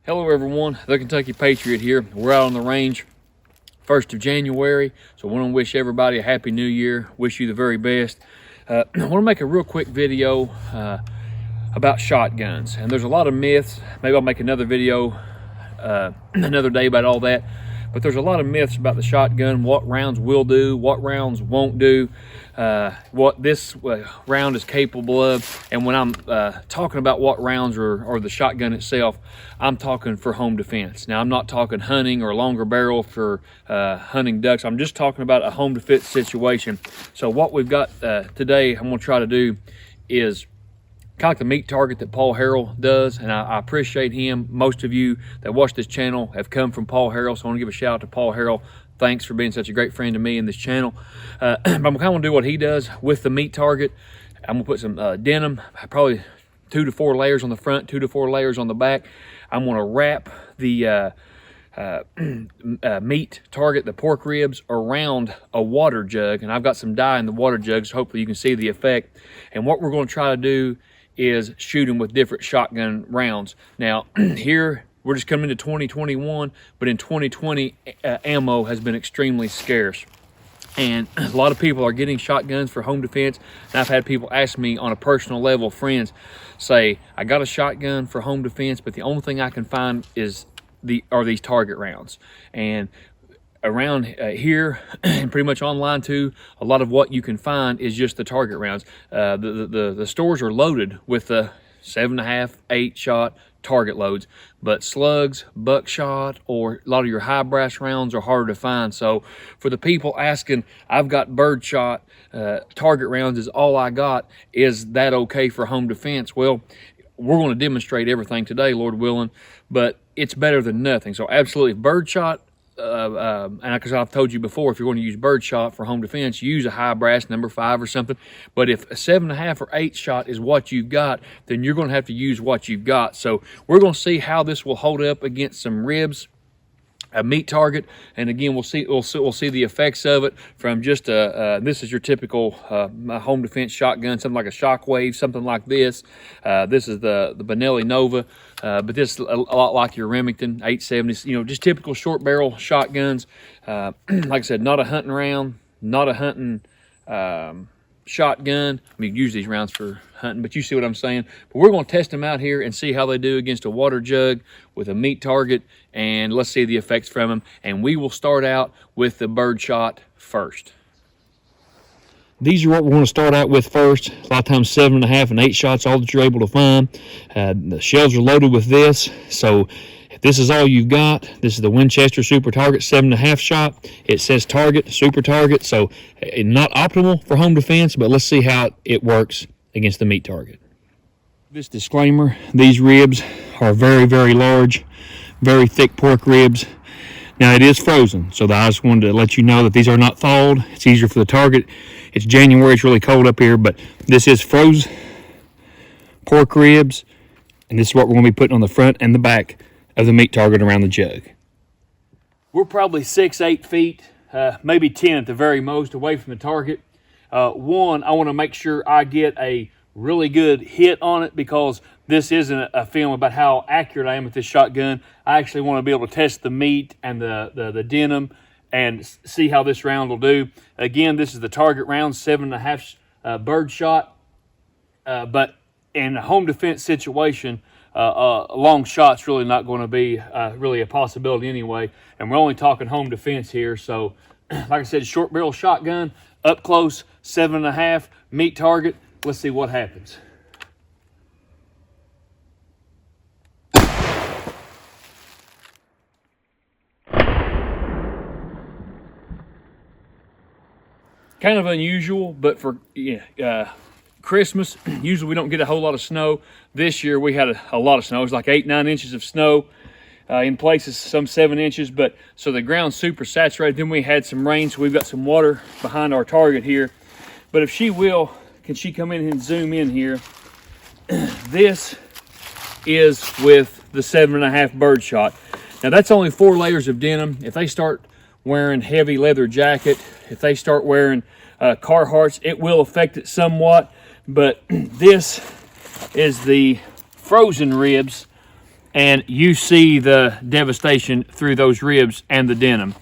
Hello everyone, the Kentucky Patriot here. We're out on the range 1st of January, so I want to wish everybody a happy new year, wish you the very best. I want to make a real quick video about shotguns, and there's a lot of myths. Maybe I'll make another video another day about all that, but there's a lot of myths about the shotgun, what rounds will do, what rounds won't do, what this round is capable of. And when I'm talking about what rounds or the shotgun itself, I'm talking for home defense. Now, I'm not talking hunting or longer barrel for hunting ducks. I'm just talking about a home defense situation. So what we've got today, I'm going to try to do is kind of like the meat target that Paul Harrell does, and I appreciate him. Most of you that watch this channel have come from Paul Harrell, so I want to give a shout out to Paul Harrell. Thanks for being such a great friend to me in this channel. But I'm kind of going to do what he does with the meat target. I'm going to put some denim, probably 2 to 4 layers on the front, 2 to 4 layers on the back. I'm going to wrap the meat target, the pork ribs, around a water jug, and I've got some dye in the water jug, so hopefully you can see the effect. And what we're going to try to do is shoot them with different shotgun rounds. Now, here we're just coming into 2021, but in 2020, ammo has been extremely scarce. And a lot of people are getting shotguns for home defense. And I've had people ask me on a personal level, friends, say, I got a shotgun for home defense, but the only thing I can find is these target rounds. And around here and pretty much online too, a lot of what you can find is just the target rounds. The stores are loaded with the 7.5, 8 shot target loads, but slugs, buckshot, or a lot of your high brass rounds are harder to find. So for the people asking, I've got birdshot, target rounds is all I got, is that okay for home defense? Well, we're going to demonstrate everything today, Lord willing, but it's better than nothing. So absolutely, birdshot, and because I've told you before, if you're going to use birdshot for home defense, use a high brass number 5 or something. But if a 7.5 or 8 shot is what you've got, then you're going to have to use what you've got. So we're going to see how this will hold up against some ribs, a meat target, and again we'll see the effects of it from just this is your typical home defense shotgun, something like a Shockwave, something like this. This is the Benelli Nova, but this is a lot like your Remington 870s, you know, just typical short barrel shotguns. Like I said, not a hunting round, not a hunting shotgun. I mean, use these rounds for hunting, but you see what I'm saying. But we're going to test them out here and see how they do against a water jug with a meat target, and let's see the effects from them. And we will start out with the birdshot first. These are what we want to start out with first. A lot of times 7.5 and 8 shots, all that you're able to find. The shells are loaded with this, so if this is all you've got, this is the Winchester Super Target 7.5 shot. It says target, super target, so not optimal for home defense, but let's see how it works against the meat target. This disclaimer, these ribs are very, very large, very thick pork ribs. Now it is frozen, so I just wanted to let you know that these are not thawed. It's easier for the target. It's January, it's really cold up here, but this is frozen pork ribs, and this is what we're going to be putting on the front and the back of the meat target around the jug. We're probably 6-8 feet, maybe 10 at the very most, away from the target. One, I want to make sure I get a really good hit on it, because this isn't a film about how accurate I am with this shotgun. I actually want to be able to test the meat and the denim and see how this round will do. Again, this is the target round, 7.5 birdshot, but in a home defense situation, a long shot's really not going to be really a possibility anyway, and we're only talking home defense here. So like I said, short barrel shotgun, up close, 7.5, meat target. Let's see what happens. Kind of unusual, but for Christmas, usually we don't get a whole lot of snow. This year we had a lot of snow. It was like 8-9 inches of snow, in places some 7 inches, but so the ground's super saturated. Then we had some rain, so we've got some water behind our target here. But if she will, can she come in and zoom in here? This is with the 7.5 birdshot. Now that's only 4 layers of denim. If they start wearing heavy leather jacket, if they start wearing Carhartts, it will affect it somewhat. But this is the frozen ribs and you see the devastation through those ribs and the denim.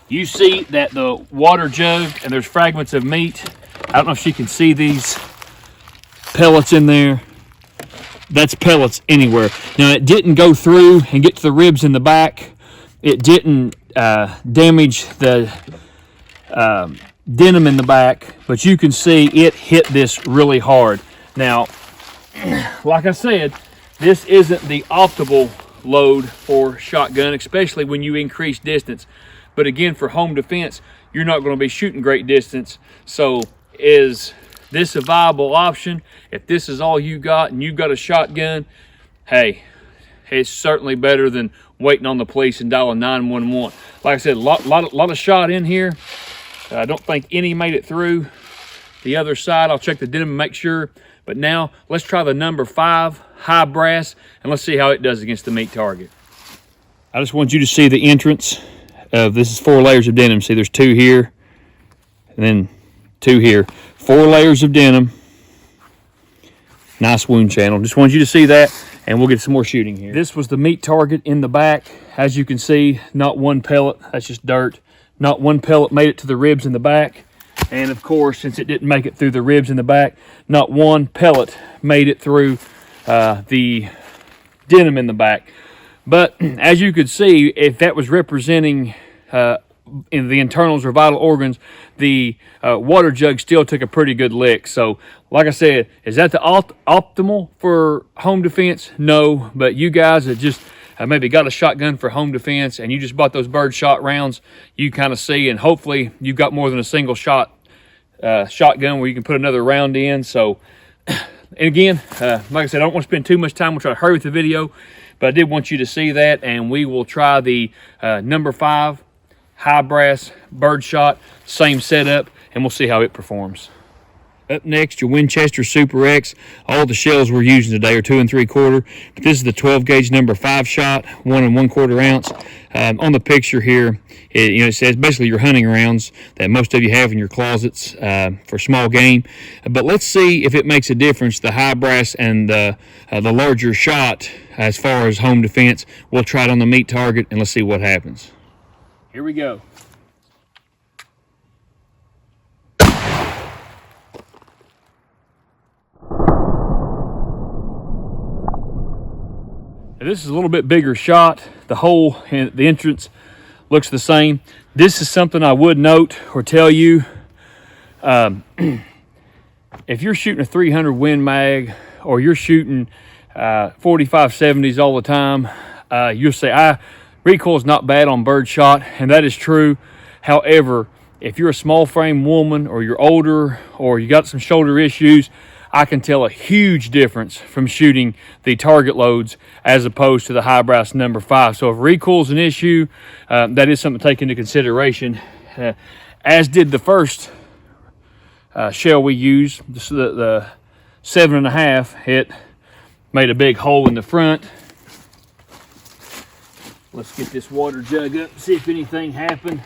You see that the water jug, and there's fragments of meat. I don't know if she can see these pellets in there. That's pellets anywhere. Now, it didn't go through and get to the ribs in the back. It didn't damage the denim in the back, but you can see it hit this really hard. Now, like I said, this isn't the optimal load for shotgun, especially when you increase distance. But again, for home defense, you're not going to be shooting great distance. So is this a viable option? If this is all you got and you've got a shotgun, hey, it's certainly better than waiting on the police and dialing 911. Like I said, a lot of shot in here. I don't think any made it through the other side. I'll check the denim and make sure. But now let's try the number 5 high brass, and let's see how it does against the meat target. I just want you to see the entrance of this is 4 layers of denim. See, there's 2 here and then 2 here. 4 layers of denim. Nice wound channel. Just wanted you to see that, and we'll get some more shooting here. This was the meat target in the back. As you can see, not one pellet. That's just dirt. Not one pellet made it to the ribs in the back. And of course, since it didn't make it through the ribs in the back, not one pellet made it through the denim in the back. But as you could see, if that was representing in the internals or vital organs, the water jug still took a pretty good lick. So like I said, is that the optimal for home defense? No, but you guys that just maybe got a shotgun for home defense and you just bought those bird shot rounds, you kind of see, and hopefully you've got more than a single shot shotgun where you can put another round in. So, and again, like I said, I don't want to spend too much time. We'll try to hurry with the video, but I did want you to see that, and we will try the number 5 high brass bird shot, same setup, and we'll see how it performs. Up next, your Winchester Super X. All the shells we're using today are 2 3/4, but this is the 12 gauge number 5 shot, 1 1/4 ounce. On the picture here, it says basically your hunting rounds that most of you have in your closets for small game. But let's see if it makes a difference, the high brass and the larger shot as far as home defense. We'll try it on the meat target, and let's see what happens. Here we go. This is a little bit bigger shot. The hole in the entrance looks the same. This is something I would note or tell you. If you're shooting a 300 Win Mag, or you're shooting 45-70s all the time, you'll say, recoil is not bad on bird shot, and that is true. However, if you're a small frame woman, or you're older, or you got some shoulder issues, I can tell a huge difference from shooting the target loads as opposed to the high brass number 5. So if recoil is an issue, that is something to take into consideration. As did the first shell we used, the 7.5. It made a big hole in the front. Let's get this water jug up, see if anything happened.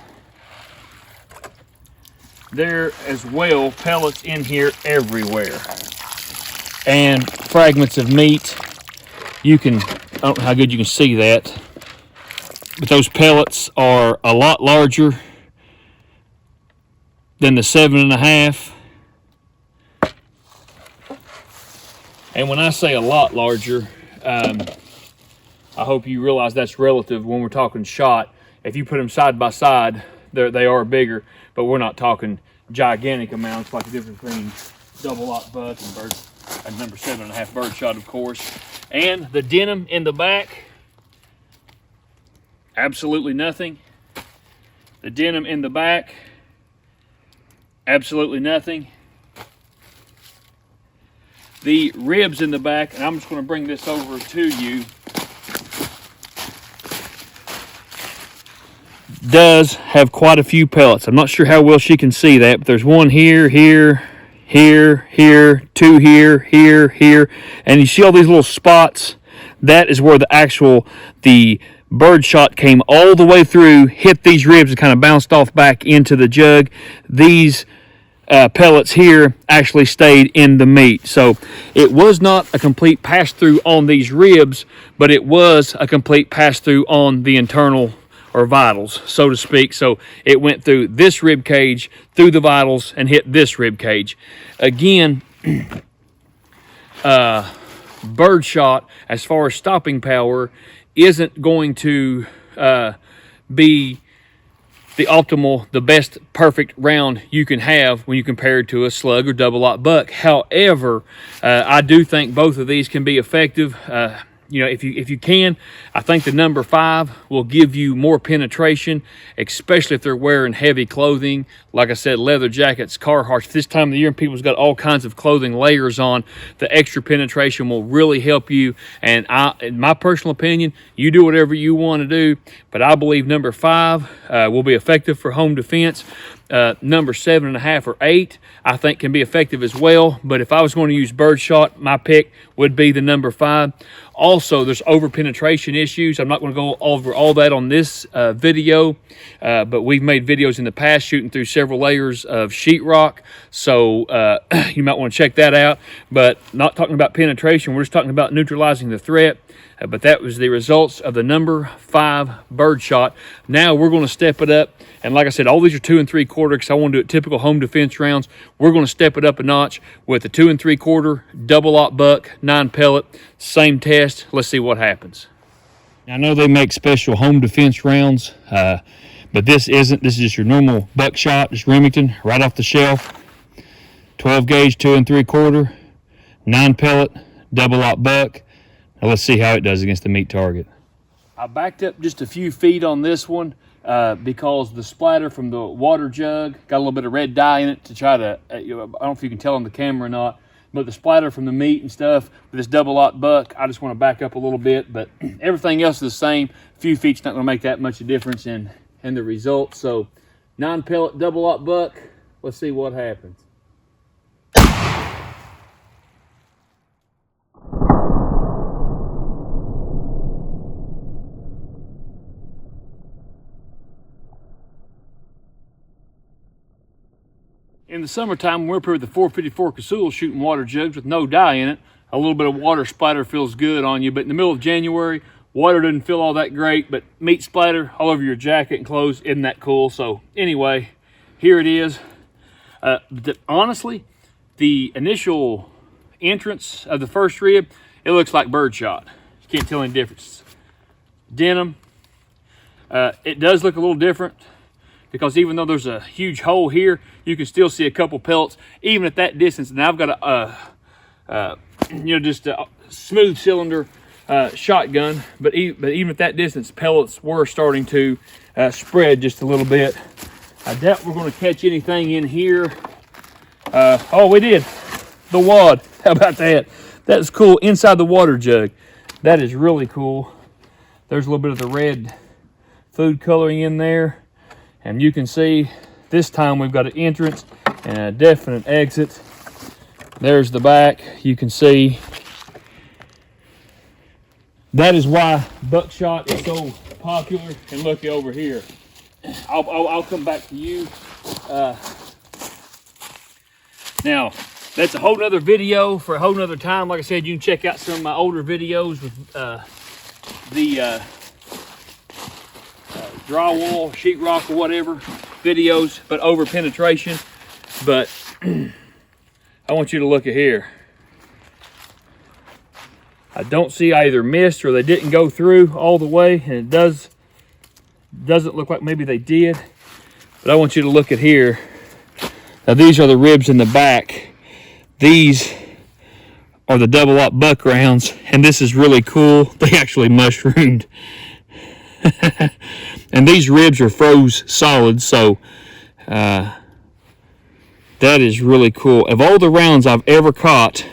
There as well, pellets in here everywhere. And fragments of meat. I don't know how good you can see that, but those pellets are a lot larger than the 7.5. And when I say a lot larger, I hope you realize that's relative when we're talking shot. If you put them side by side, they are bigger, but we're not talking gigantic amounts like the difference between double lock buck and number 7.5 bird shot, of course. And the denim in the back, absolutely nothing. The denim in the back, absolutely nothing. The ribs in the back, and I'm just going to bring this over to you, does have quite a few pellets. I'm not sure how well she can see that, but there's one here, here, 2 here, and you see all these little spots. That is where the bird shot came all the way through, hit these ribs, and kind of bounced off back into the jug. These pellets here actually stayed in the meat. So it was not a complete pass-through on these ribs, but it was a complete pass-through on the internal or vitals, so to speak. So it went through this rib cage, through the vitals, and hit this rib cage. Again, birdshot, as far as stopping power, isn't going to be the optimal, the best perfect round you can have when you compare it to a slug or double aught buck. However, I do think both of these can be effective. You know, if you can, I think the number 5 will give you more penetration, especially if they're wearing heavy clothing. Like I said, leather jackets, Carhartts. This time of the year, people's got all kinds of clothing layers on. The extra penetration will really help you. And in my personal opinion, you do whatever you want to do, but I believe number 5 will be effective for home defense. Number 7.5 or 8, I think can be effective as well. But if I was going to use birdshot, my pick would be the number 5. Also, there's over penetration issues. I'm not going to go over all that on this video, but we've made videos in the past shooting through several layers of sheetrock, so you might want to check that out. But not talking about penetration, we're just talking about neutralizing the threat. But that was the results of the number 5 birdshot. Now we're going to step it up. And like I said, all these are 2 3/4 because I want to do it typical home defense rounds. We're going to step it up a notch with a 2 3/4 double aught buck, 9 pellet. Same test. Let's see what happens. Now, I know they make special home defense rounds, but this isn't. This is just your normal buckshot, just Remington, right off the shelf. 12 gauge, 2 3/4, 9 pellet, double aught buck. Now let's see how it does against the meat target. I backed up just a few feet on this one because the splatter from the water jug got a little bit of red dye in it to try to, I don't know if you can tell on the camera or not, but the splatter from the meat and stuff with this double aught buck, I just want to back up a little bit, but everything else is the same. A few feet's not going to make that much of a difference in the results. So 9 pellet double aught buck, let's see what happens. In the summertime, when we're up here with the 454 Casull shooting water jugs with no dye in it, a little bit of water splatter feels good on you. But in the middle of January, water doesn't feel all that great, but meat splatter all over your jacket and clothes, isn't that cool? So anyway, here it is. Honestly, the initial entrance of the first rib, it looks like birdshot. You can't tell any difference. Denim, it does look a little different, because even though there's a huge hole here, you can still see a couple pellets, even at that distance. And I've got a, just a smooth cylinder shotgun, but even at that distance, pellets were starting to spread just a little bit. I doubt we're going to catch anything in here. Oh, we did. The wad. How about that? That's cool. Inside the water jug. That is really cool. There's a little bit of the red food coloring in there. And you can see this time we've got an entrance and a definite exit. There's the back. You can see that is why buckshot is so popular. And looky over here. I'll come back to you. Now, that's a whole nother video for a whole nother time. Like I said, you can check out some of my older videos with the drywall, sheetrock, or whatever videos, but over penetration. But I want you to look at here. I don't see I either missed or they didn't go through all the way, and it doesn't look like maybe they did. But I want you to look at here. Now these are the ribs in the back. These are the double aught buck rounds, and this is really cool. They actually mushroomed. And these ribs are froze solid, so that is really cool. Of all the rounds I've ever caught,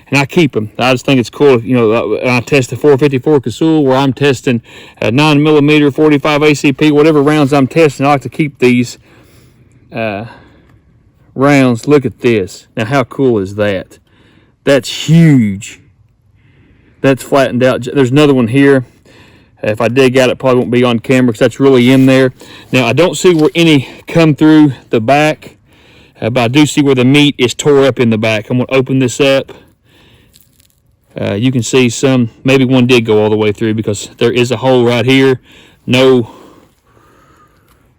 and I keep them, I just think it's cool. You know, I test the 454 Casull, where I'm testing 9mm, 45 ACP, whatever rounds I'm testing. I like to keep these rounds. Look at this. Now, how cool is that? That's huge. That's flattened out. There's another one here. If I dig out, it probably won't be on camera because that's really in there. Now, I don't see where any come through the back. but I do see where the meat is tore up in the back. I'm going to open this up. You can see some, maybe one did go all the way through because there is a hole right here. No,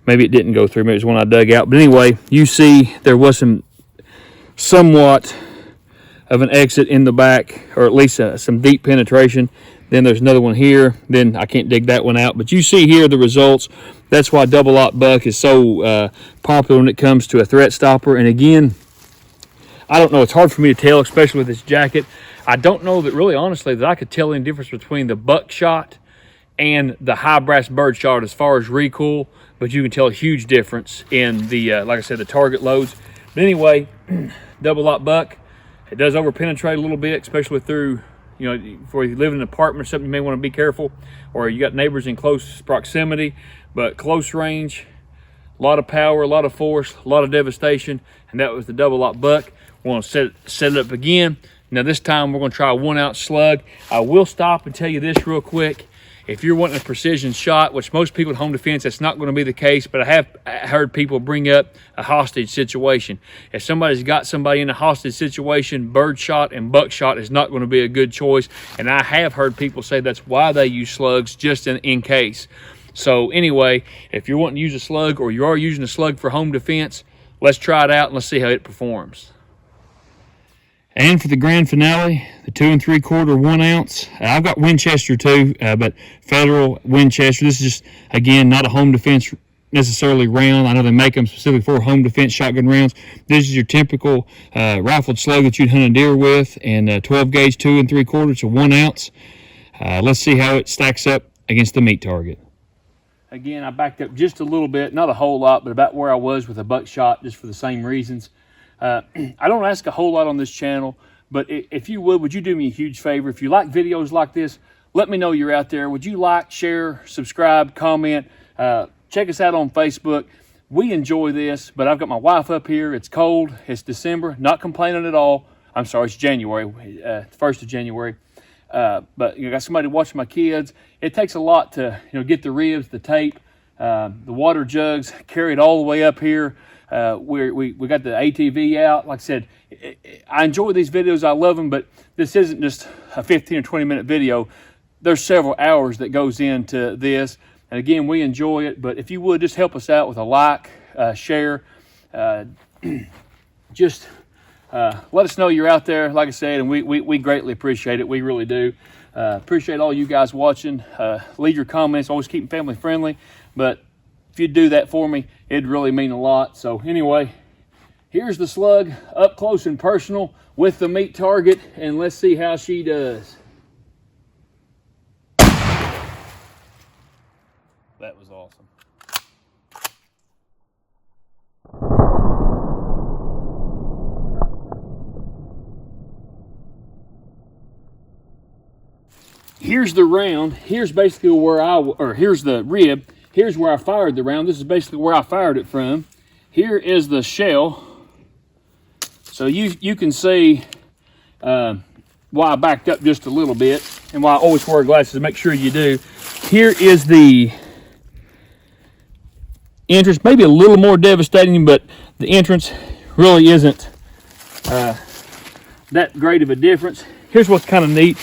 maybe it didn't go through. Maybe it's one I dug out. But anyway, you see there was somewhat of an exit in the back, or at least some deep penetration. Then there's another one here. Then I can't dig that one out. But you see here the results. That's why double lock buck is so popular when it comes to a threat stopper. And again, I don't know. It's hard for me to tell, especially with this jacket. I don't know that really, honestly, that I could tell any difference between the buckshot and the high brass bird shot as far as recoil. But you can tell a huge difference in the, like I said, the target loads. But anyway, double lock buck, it does over penetrate a little bit, especially through, you know, if you live in an apartment or something, you may want to be careful, or you got neighbors in close proximity. But close range, a lot of power, a lot of force, a lot of devastation, and that was the double lock buck. We're going to set it up again. Now this time we're going to try a 1 ounce slug. I will stop and tell you this real quick. If you're wanting a precision shot, which most people at home defense, that's not going to be the case, but I have heard people bring up a hostage situation. If somebody's got somebody in a hostage situation, bird shot and buckshot is not going to be a good choice. And I have heard people say that's why they use slugs, just in case. So anyway, if you're wanting to use a slug, or you are using a slug for home defense, let's try it out and let's see how it performs. And for the grand finale, the 2 3/4 1 ounce. I've got Winchester too, but Federal Winchester. This is just, again, not a home defense necessarily round. I know they make them specifically for home defense shotgun rounds. This is your typical rifled slug that you'd hunt a deer with, and 12 gauge 2 3/4 to 1 ounce. Let's see how it stacks up against the meat target. Again, I backed up just a little bit, not a whole lot, but about where I was with a buckshot, just for the same reasons. I don't ask a whole lot on this channel, but if you would you do me a huge favor? If you like videos like this, let me know you're out there. Would you like, share, subscribe, comment? Check us out on Facebook. We enjoy this, but I've got my wife up here. It's cold. It's December. Not complaining at all. I'm sorry, it's January, 1st of January. But you know, got somebody watching my kids. It takes a lot to, you know, get the ribs, the tape, the water jugs, carry it all the way up here. We got the ATV out. Like I said, I enjoy these videos. I love them, but this isn't just a 15 or 20 minute video. There's several hours that goes into this. And again, we enjoy it. But if you would, just help us out with a like, share. Just let us know you're out there, like I said, and we greatly appreciate it. We really do. Appreciate all you guys watching. Leave your comments. Always keep them family friendly. But if you'd do that for me, it'd really mean a lot. So anyway, here's the slug up close and personal with the meat target, and let's see how she does. That was awesome. Here's the round. Here's basically where here's the rib. Here's where I fired the round. This is basically where I fired it from. Here is the shell. So you can see why I backed up just a little bit, and why I always wear glasses. Make sure you do. Here is the entrance. Maybe a little more devastating, but the entrance really isn't that great of a difference. Here's what's kind of neat.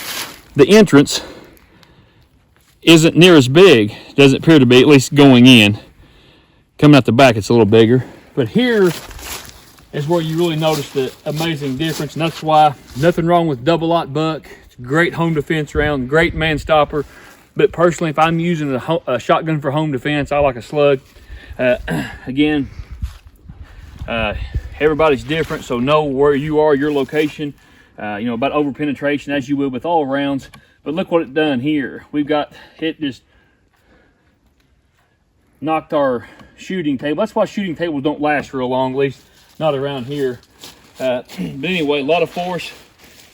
The entrance isn't near as big, doesn't appear to be, at least going in. Coming out the back, it's a little bigger. But here is where you really notice the amazing difference, and that's why nothing wrong with double lock buck. It's a great home defense round, great man stopper. But personally, if I'm using a shotgun for home defense, I like a slug. Again, everybody's different, so know where you are, your location. You know, about over penetration, as you would with all rounds. But look what it done here. We've got it just knocked our shooting table. That's why shooting tables don't last real long, at least not around here. But anyway, a lot of force.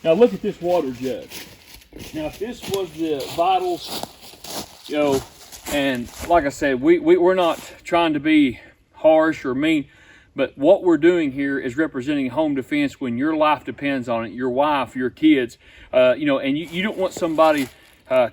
Now look at this water jug. Now if this was the Vitals, you know, and like I said, we're not trying to be harsh or mean, but what we're doing here is representing home defense when your life depends on it, your wife, your kids, you know, and you don't want somebody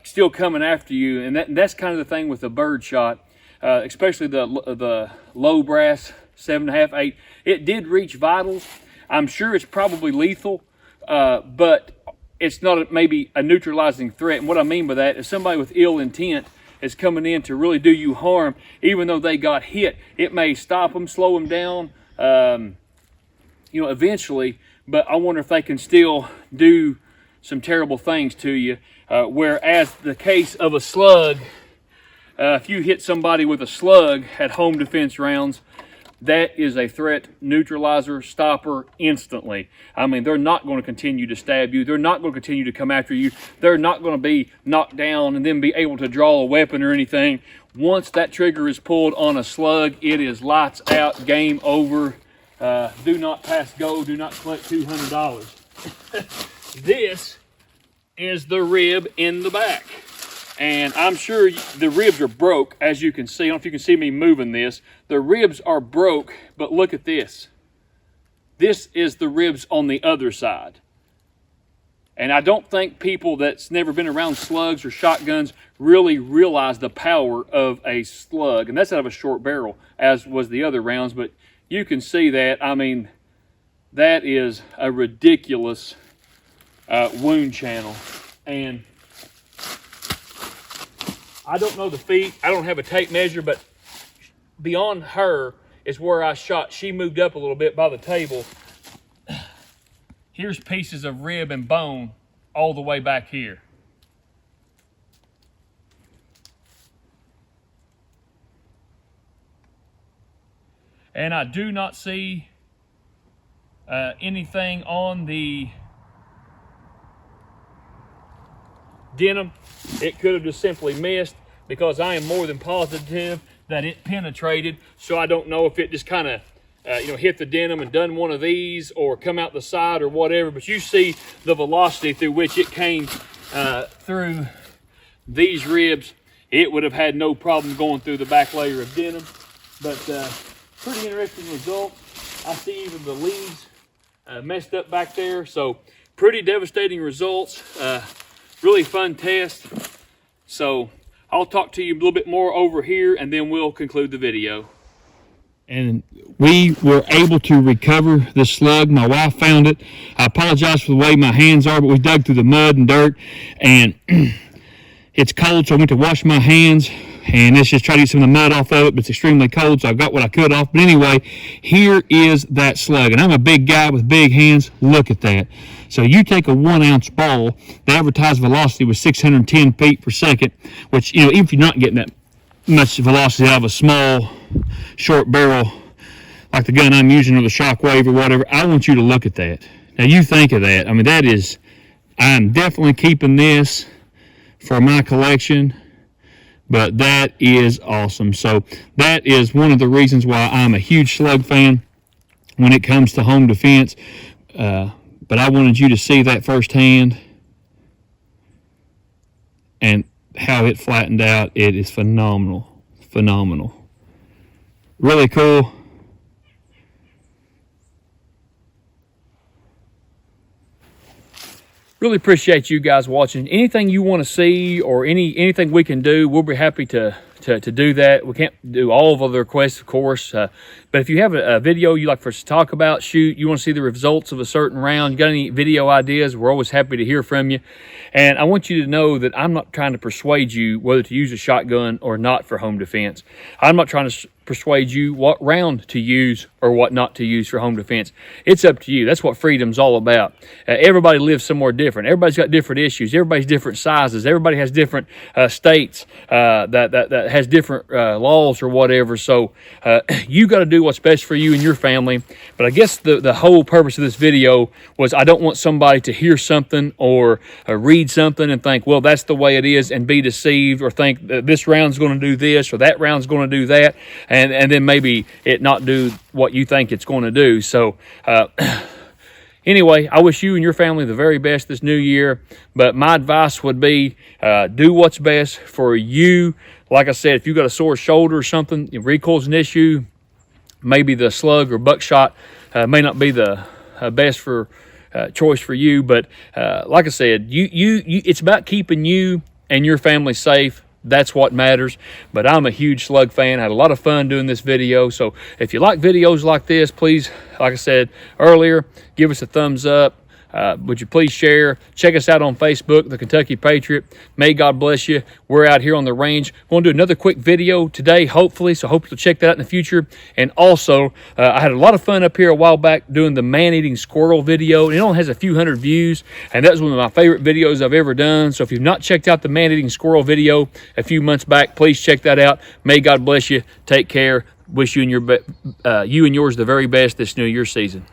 still coming after you. And that's kind of the thing with the bird shot, especially the low brass 7.5, 8. It did reach vitals. I'm sure it's probably lethal, but it's not maybe a neutralizing threat. And what I mean by that is somebody with ill intent is coming in to really do you harm. Even though they got hit, it may stop them, slow them down, eventually. But I wonder if they can still do some terrible things to you. Whereas the case of a slug, if you hit somebody with a slug at home defense rounds, that is a threat neutralizer, stopper instantly. I mean, they're not going to continue to stab you. They're not going to continue to come after you. They're not going to be knocked down and then be able to draw a weapon or anything. Once that trigger is pulled on a slug, it is lights out, game over. Do not pass go. Do not collect $200. This is the rib in the back. And I'm sure the ribs are broke, as you can see. I don't know if you can see me moving this. The ribs are broke, but look at this. This is the ribs on the other side. And I don't think people that's never been around slugs or shotguns really realize the power of a slug. And that's out of a short barrel, as was the other rounds. But you can see that. I mean, that is a ridiculous wound channel. And I don't know the feet. I don't have a tape measure, but beyond her is where I shot. She moved up a little bit by the table. Here's pieces of rib and bone all the way back here. And I do not see anything on the denim. It could have just simply missed, because I am more than positive that it penetrated. So I don't know if it just kind of hit the denim and done one of these or come out the side or whatever, but you see the velocity through which it came through these ribs. It would have had no problem going through the back layer of denim. But pretty interesting result. I see even the leaves messed up back there. So pretty devastating results. Really fun test. So I'll talk to you a little bit more over here and then we'll conclude the video. And we were able to recover the slug. My wife found it. I apologize for the way my hands are, but we dug through the mud and dirt, and it's cold, so I went to wash my hands, and let's just try to get some of the mud off of it, but it's extremely cold, so I got what I could off. But anyway, here is that slug, and I'm a big guy with big hands. Look at that. So you take a 1 ounce ball, the advertised velocity was 610 feet per second, which, even if you're not getting that much velocity out of a small, short barrel like the gun I'm using or the Shockwave or whatever, I want you to look at that. Now you think of that. I mean, I'm definitely keeping this for my collection, but that is awesome. So that is one of the reasons why I'm a huge slug fan when it comes to home defense. But I wanted you to see that firsthand and how it flattened out. It is phenomenal. Phenomenal. Really cool. Really appreciate you guys watching. Anything you want to see or anything we can do, we'll be happy to do that. We can't do all of the requests, of course, but if you have a video you'd like for us to talk about, shoot, you want to see the results of a certain round, you got any video ideas, we're always happy to hear from you. And I want you to know that I'm not trying to persuade you whether to use a shotgun or not for home defense. I'm not trying to persuade you what round to use or what not to use for home defense. It's up to you. That's what freedom's all about. Everybody lives somewhere different. Everybody's got different issues. Everybody's different sizes. Everybody has different states that has different laws or whatever. So you got to do what's best for you and your family. But I guess the whole purpose of this video was I don't want somebody to hear something or read something and think, well, that's the way it is, and be deceived, or think that this round's going to do this or that round's going to do that, and then maybe it not do what you think it's going to do. So anyway, I wish you and your family the very best this new year. But my advice would be do what's best for you. Like I said, if you've got a sore shoulder or something, if recoil's an issue, maybe the slug or buckshot may not be the best for choice for you. But like I said, you it's about keeping you and your family safe That's what matters. But I'm a huge slug fan. I had a lot of fun doing this video. So if you like videos like this, please, like I said earlier, give us a thumbs up. Would you please share? Check us out on Facebook, the Kentucky Patriot. May God bless you. We're out here on the range. We're going to do another quick video today, hopefully, so hope you'll check that out in the future. And also, I had a lot of fun up here a while back doing the man-eating squirrel video. It only has a few hundred views, and that was one of my favorite videos I've ever done. So if you've not checked out the man-eating squirrel video a few months back, please check that out. May God bless you. Take care. Wish you and yours the very best this New Year season.